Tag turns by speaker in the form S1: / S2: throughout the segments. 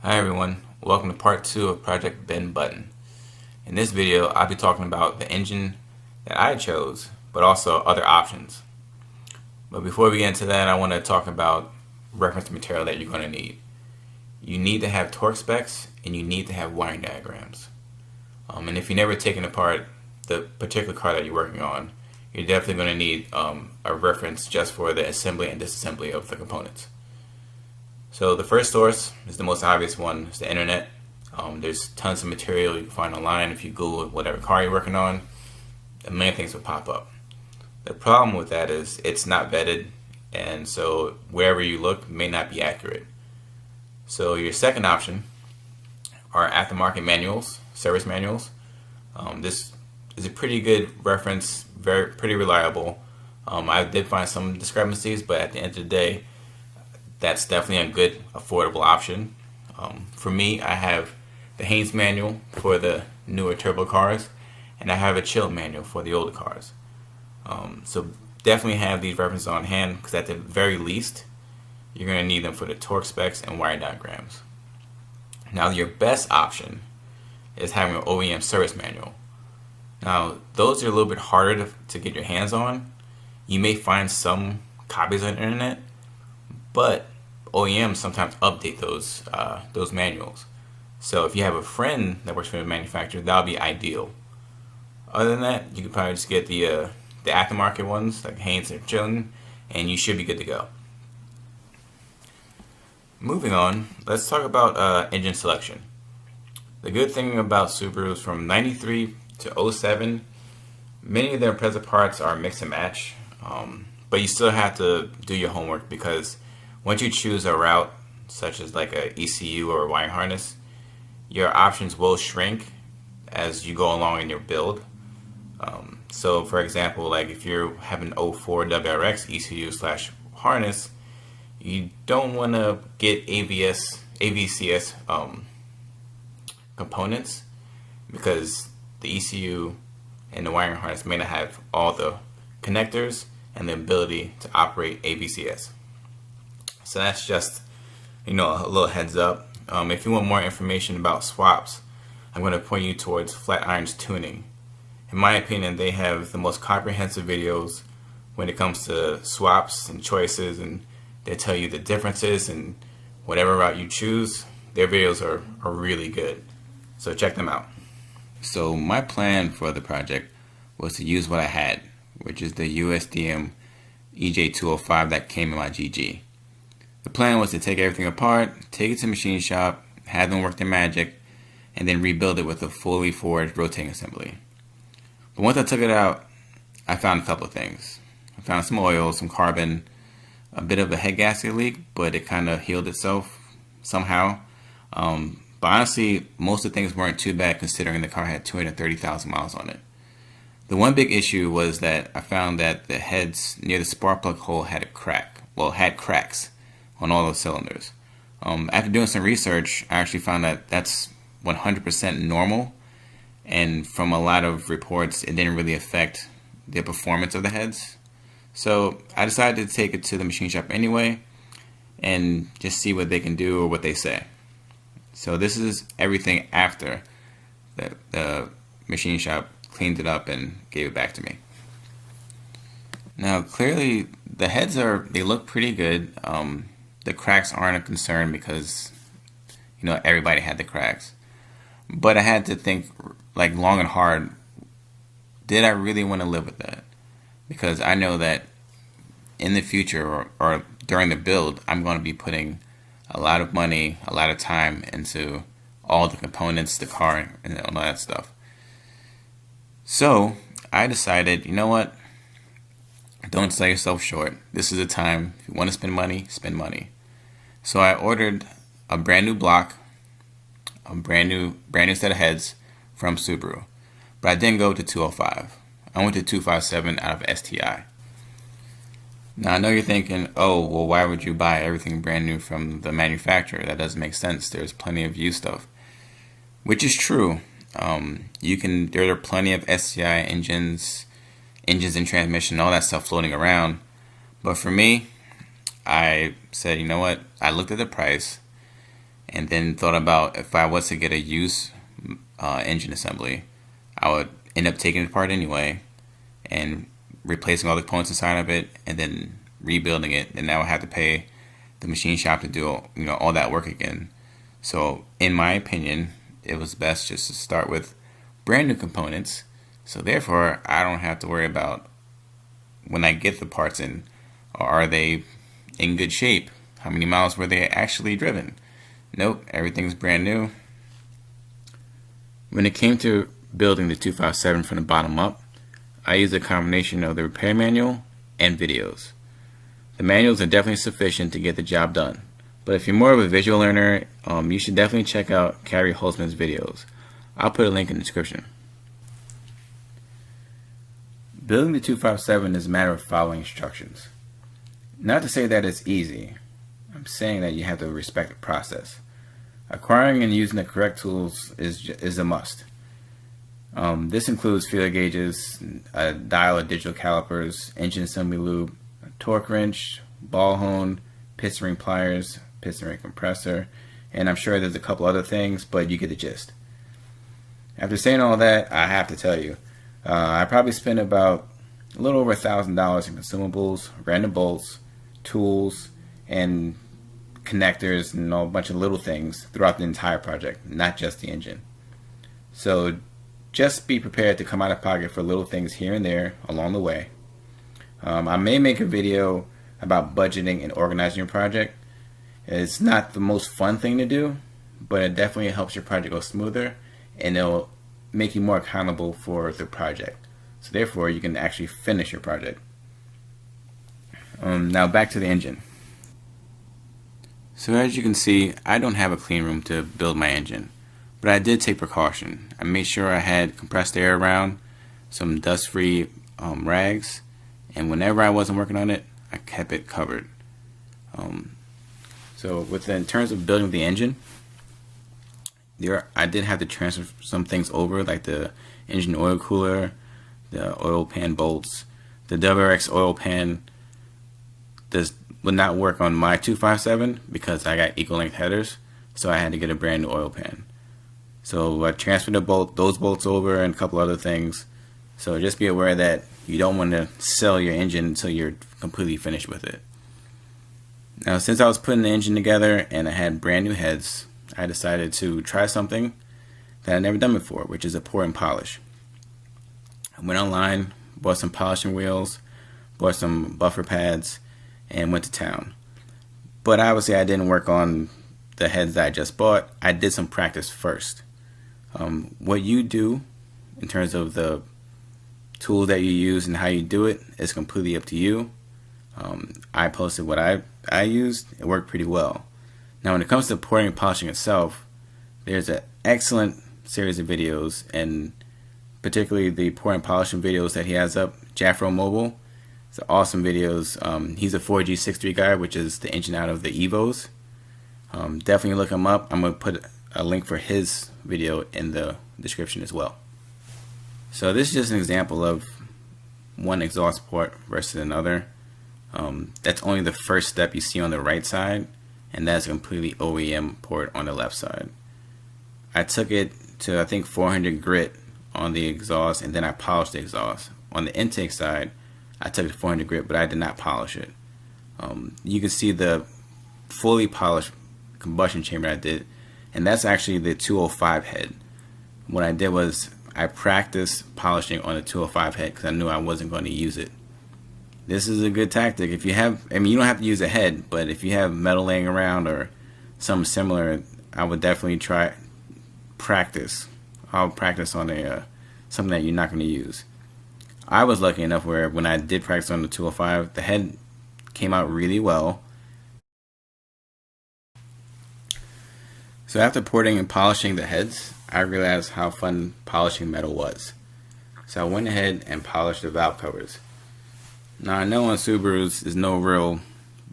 S1: Hi everyone, welcome to part 2 of Project Bend Button. In this video, I'll be talking about the engine that I chose, but also other options. But before we get into that, I want to talk about reference material that you're going to need. You need to have torque specs and you need to have wiring diagrams. And if you've never taken apart the particular car that you're working on, you're definitely going to need a reference just for the assembly and disassembly of the components. So the first source is the most obvious one, is the internet. There's tons of material you can find online. If you Google whatever car you're working on, a million things will pop up. The problem with that is it's not vetted, and so wherever you look may not be accurate. So your second option are aftermarket manuals, service manuals. This is a pretty good reference, pretty reliable. I did find some discrepancies, but at the end of the day, that's definitely a good, affordable option. For me, I have the Haynes manual for the newer turbo cars, and I have a Chill manual for the older cars. So definitely have these references on hand, because at the very least, you're going to need them for the torque specs and wiring diagrams. Now, your best option is having an OEM service manual. Now, those are a little bit harder to get your hands on. You may find some copies on the internet, but OEMs sometimes update those manuals. So if you have a friend that works for the manufacturer, that'll be ideal. Other than that, you can probably just get the aftermarket ones like Haynes or Tuning, and you should be good to go. Moving on, let's talk about engine selection. The good thing about Subarus from '93 to '07, many of their Impreza parts are mix and match, but you still have to do your homework, because once you choose a route, such as like a ECU or a wiring harness, your options will shrink as you go along in your build. So for example, like if you have an '04 WRX ECU/harness, you don't want to get AVCS components, because the ECU and the wiring harness may not have all the connectors and the ability to operate AVCS. So that's just, a little heads up. If you want more information about swaps, I'm going to point you towards Flatirons Tuning. In my opinion, they have the most comprehensive videos when it comes to swaps and choices, and they tell you the differences, and whatever route you choose, their videos are really good. So check them out. So my plan for the project was to use what I had, which is the USDM EJ205 that came in my GG. The plan was to take everything apart, take it to the machine shop, have them work their magic, and then rebuild it with a fully forged rotating assembly. But once I took it out, I found a couple of things. I found some oil, some carbon, a bit of a head gasket leak, but it kind of healed itself somehow. But honestly, most of the things weren't too bad, considering the car had 230,000 miles on it. The one big issue was that I found that the heads near the spark plug hole had a crack. Well, had cracks on all those cylinders. After doing some research, I actually found that that's 100% normal, and from a lot of reports, it didn't really affect the performance of the heads. So I decided to take it to the machine shop anyway, and just see what they can do or what they say. So this is everything after the machine shop cleaned it up and gave it back to me. Now, clearly, the heads they look pretty good. The cracks aren't a concern, because everybody had the cracks. But I had to think like long and hard, did I really want to live with that? Because I know that in the future or during the build, I'm going to be putting a lot of money, a lot of time into all the components, the car, and all that stuff. So I decided, you know what? Don't sell yourself short. This is a time, if you want to spend money, spend money. So I ordered a brand new block, a brand new set of heads from Subaru. But I didn't go to 205. I went to 257 out of STI. Now I know you're thinking, oh, well, why would you buy everything brand new from the manufacturer? That doesn't make sense. There's plenty of used stuff. Which is true. There are plenty of STI engines and transmission, all that stuff floating around. But for me, I said, you know what? I looked at the price, and then thought about if I was to get a used engine assembly, I would end up taking it apart anyway and replacing all the components inside of it and then rebuilding it, and now I have to pay the machine shop to do all that work again. So in my opinion, it was best just to start with brand new components, so therefore I don't have to worry about when I get the parts in, are they in good shape, how many miles were they actually driven. Nope, everything's brand new. When it came to building the 257 from the bottom up, I used a combination of the repair manual and videos. The manuals are definitely sufficient to get the job done, but if you're more of a visual learner, you should definitely check out Carey Holzman's videos. I'll put a link in the description. Building the 257 is a matter of following instructions. Not to say that it's easy, I'm saying that you have to respect the process. Acquiring and using the correct tools is a must. This includes feeler gauges, a dial of digital calipers, engine assembly lube, a torque wrench, ball hone, piston ring pliers, piston ring compressor, and I'm sure there's a couple other things, but you get the gist. After saying all that, I have to tell you, I probably spent about a little over $1,000 in consumables, random bolts, tools, and connectors, and a bunch of little things throughout the entire project, not just the engine. So just be prepared to come out of pocket for little things here and there along the way. I may make a video about budgeting and organizing your project. It's not the most fun thing to do, but it definitely helps your project go smoother, and it'll make you more accountable for the project. So therefore, you can actually finish your project. Now back to the engine. So as you can see, I don't have a clean room to build my engine, but I did take precaution. I made sure I had compressed air around, some dust-free rags, and whenever I wasn't working on it, I kept it covered. So in terms of building the engine, I did have to transfer some things over, like the engine oil cooler, the oil pan bolts. The WRX oil pan would not work on my 257 because I got equal length headers, so I had to get a brand new oil pan. So I transferred those bolts over and a couple other things. So just be aware that you don't want to sell your engine until you're completely finished with it. Now, since I was putting the engine together and I had brand new heads, I decided to try something that I'd never done before, which is a pour and polish. I went online, bought some polishing wheels, bought some buffer pads, and went to town. But obviously I didn't work on the heads that I just bought. I did some practice first. What you do in terms of the tools that you use and how you do it is completely up to you. I posted what I used. It worked pretty well. Now when it comes to pouring and polishing itself, there's an excellent series of videos, and particularly the pour and polishing videos that he has up, Jafromobile. It's awesome videos. He's a 4G63 guy, which is the engine out of the Evos. Definitely look him up. I'm going to put a link for his video in the description as well. So this is just an example of one exhaust port versus another. That's only the first step you see on the right side, and that's a completely OEM port on the left side. I took it to, I think, 400 grit on the exhaust, and then I polished the exhaust. On the intake side, I took it to 400 grit, but I did not polish it. You can see the fully polished combustion chamber I did, and that's actually the 205 head. What I did was I practiced polishing on the 205 head because I knew I wasn't going to use it. This is a good tactic. If you have, you don't have to use a head, but if you have metal laying around or something similar, I would definitely try practice. I'll practice on something that you're not going to use. I was lucky enough where when I did practice on the 205, the head came out really well. So after porting and polishing the heads, I realized how fun polishing metal was. So I went ahead and polished the valve covers. Now I know on Subarus there's no real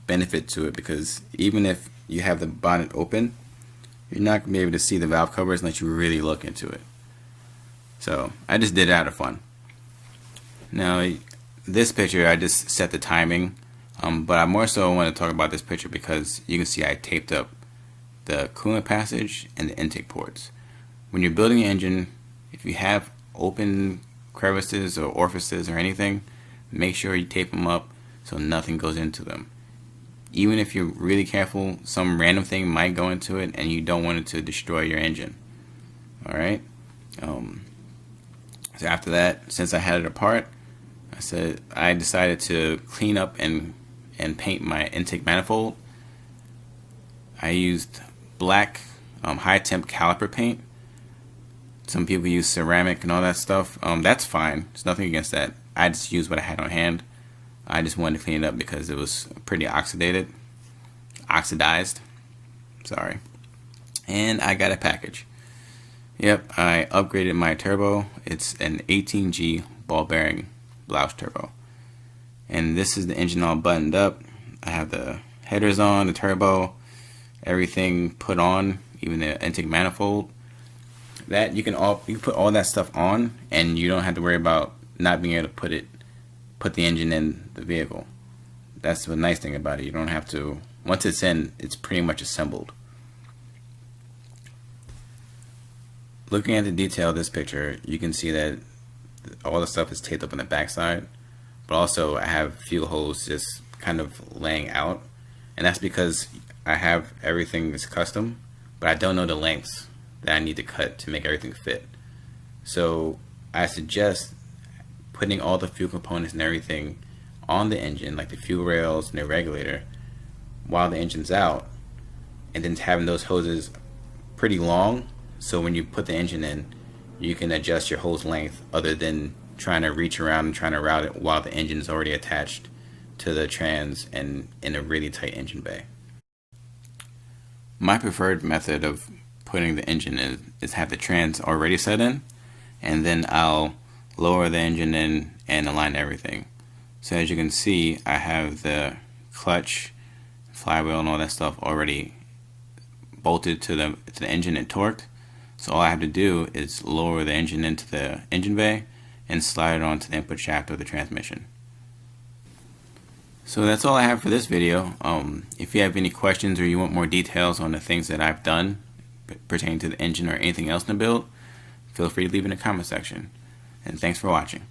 S1: benefit to it because even if you have the bonnet open, you're not going to be able to see the valve covers unless you really look into it. So I just did it out of fun. Now this picture I just set the timing, but I more so want to talk about this picture because you can see I taped up the coolant passage and the intake ports. When you're building an engine, if you have open crevices or orifices or anything, make sure you tape them up so nothing goes into them. Even if you're really careful, some random thing might go into it and you don't want it to destroy your engine. Alright? So after that, since I had it apart, I decided to clean up and paint my intake manifold. I used black high temp caliper paint. Some people use ceramic and all that stuff. That's fine. There's nothing against that. I just used what I had on hand. I just wanted to clean it up because it was pretty oxidized. Sorry. And I got a package. Yep, I upgraded my turbo. It's an 18G ball bearing blouse turbo. And this is the engine all buttoned up. I have the headers on, the turbo, everything put on, even the intake manifold. That you can put all that stuff on, and you don't have to worry about not being able to put the engine in the vehicle. That's the nice thing about it. You don't have to, once it's in, it's pretty much assembled. Looking at the detail of this picture, you can see that all the stuff is taped up on the backside, but also I have fuel hose just kind of laying out, and that's because I have everything that's custom, but I don't know the lengths that I need to cut to make everything fit. So I suggest putting all the fuel components and everything on the engine, like the fuel rails and the regulator, while the engine's out, and then having those hoses pretty long, so when you put the engine in, you can adjust your hose length other than trying to reach around and trying to route it while the engine is already attached to the trans and in a really tight engine bay. My preferred method of putting the engine in is have the trans already set in, and then I'll lower the engine in and align everything. So as you can see, I have the clutch, flywheel, and all that stuff already bolted to the engine and torqued. So all I have to do is lower the engine into the engine bay and slide it onto the input shaft of the transmission. So that's all I have for this video. If you have any questions or you want more details on the things that I've done pertaining to the engine or anything else in the build, feel free to leave in the comment section. And thanks for watching.